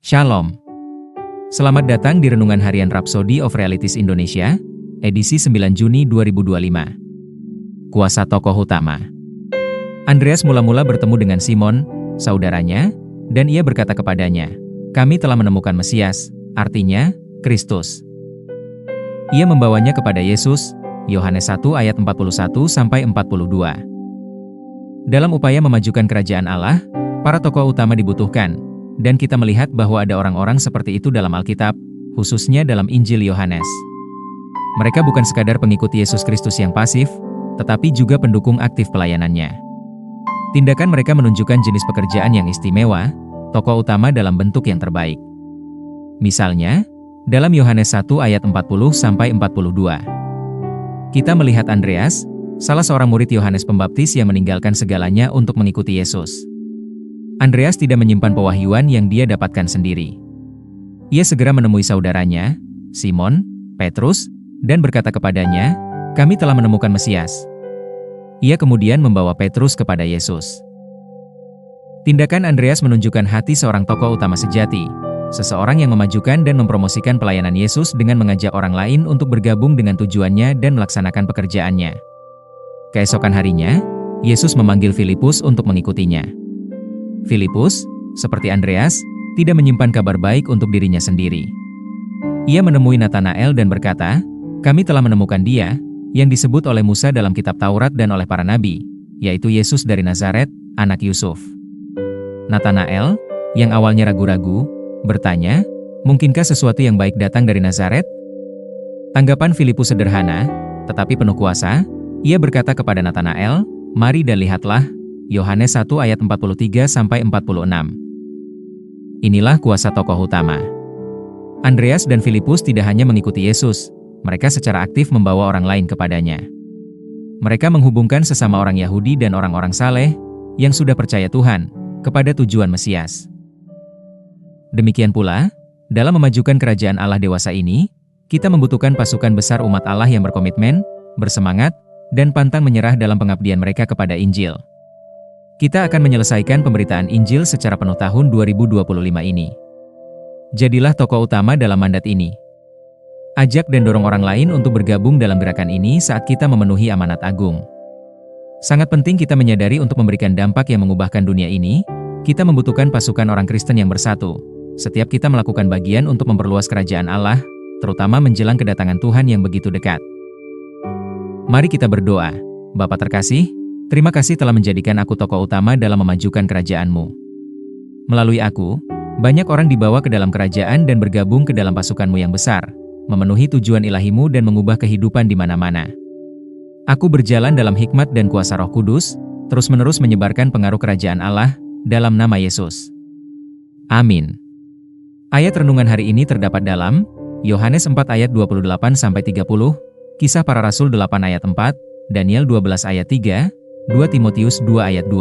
Shalom. Selamat datang di Renungan Harian Rhapsody of Realities Indonesia, edisi 9 Juni 2025. Kuasa tokoh utama. Andreas mula-mula bertemu dengan Simon, saudaranya, dan ia berkata kepadanya, "Kami telah menemukan Mesias," artinya, Kristus. Ia membawanya kepada Yesus, Yohanes 1 ayat 41-42. Dalam upaya memajukan kerajaan Allah, para tokoh utama dibutuhkan, dan kita melihat bahwa ada orang-orang seperti itu dalam Alkitab, khususnya dalam Injil Yohanes. Mereka bukan sekadar pengikut Yesus Kristus yang pasif, tetapi juga pendukung aktif pelayanannya. Tindakan mereka menunjukkan jenis pekerjaan yang istimewa, tokoh utama dalam bentuk yang terbaik. Misalnya, dalam Yohanes 1 ayat 40-42. Kita melihat Andreas, salah seorang murid Yohanes Pembaptis yang meninggalkan segalanya untuk mengikuti Yesus. Andreas tidak menyimpan pewahyuan yang dia dapatkan sendiri. Ia segera menemui saudaranya, Simon, Petrus, dan berkata kepadanya, "Kami telah menemukan Mesias." Ia kemudian membawa Petrus kepada Yesus. Tindakan Andreas menunjukkan hati seorang tokoh utama sejati, seseorang yang memajukan dan mempromosikan pelayanan Yesus dengan mengajak orang lain untuk bergabung dengan tujuannya dan melaksanakan pekerjaannya. Keesokan harinya, Yesus memanggil Filipus untuk mengikutinya. Filipus, seperti Andreas, tidak menyimpan kabar baik untuk dirinya sendiri. Ia menemui Natanael dan berkata, "Kami telah menemukan Dia, yang disebut oleh Musa dalam kitab Taurat dan oleh para nabi, yaitu Yesus dari Nazaret, anak Yusuf." Natanael, yang awalnya ragu-ragu, bertanya, "Mungkinkah sesuatu yang baik datang dari Nazaret?" Tanggapan Filipus sederhana, tetapi penuh kuasa. Ia berkata kepada Natanael, "Mari dan lihatlah." Yohanes 1 ayat 43-46. Inilah kuasa tokoh utama. Andreas dan Filipus tidak hanya mengikuti Yesus, mereka secara aktif membawa orang lain kepadanya. Mereka menghubungkan sesama orang Yahudi dan orang-orang saleh, yang sudah percaya Tuhan, kepada tujuan Mesias. Demikian pula, dalam memajukan kerajaan Allah dewasa ini, kita membutuhkan pasukan besar umat Allah yang berkomitmen, bersemangat, dan pantang menyerah dalam pengabdian mereka kepada Injil. Kita akan menyelesaikan pemberitaan Injil secara penuh tahun 2025 ini. Jadilah tokoh utama dalam mandat ini. Ajak dan dorong orang lain untuk bergabung dalam gerakan ini saat kita memenuhi amanat agung. Sangat penting kita menyadari untuk memberikan dampak yang mengubahkan dunia ini, kita membutuhkan pasukan orang Kristen yang bersatu. Setiap kita melakukan bagian untuk memperluas kerajaan Allah, terutama menjelang kedatangan Tuhan yang begitu dekat. Mari kita berdoa. Bapa terkasih, terima kasih telah menjadikan aku tokoh utama dalam memajukan kerajaan-Mu. Melalui aku, banyak orang dibawa ke dalam kerajaan dan bergabung ke dalam pasukan-Mu yang besar, memenuhi tujuan ilahi-Mu dan mengubah kehidupan di mana-mana. Aku berjalan dalam hikmat dan kuasa Roh Kudus, terus-menerus menyebarkan pengaruh kerajaan Allah, dalam nama Yesus. Amin. Ayat renungan hari ini terdapat dalam Yohanes 4 ayat 28-30, Kisah Para Rasul 8 ayat 4, Daniel 12 ayat 3, 2 Timotius 2 ayat 2.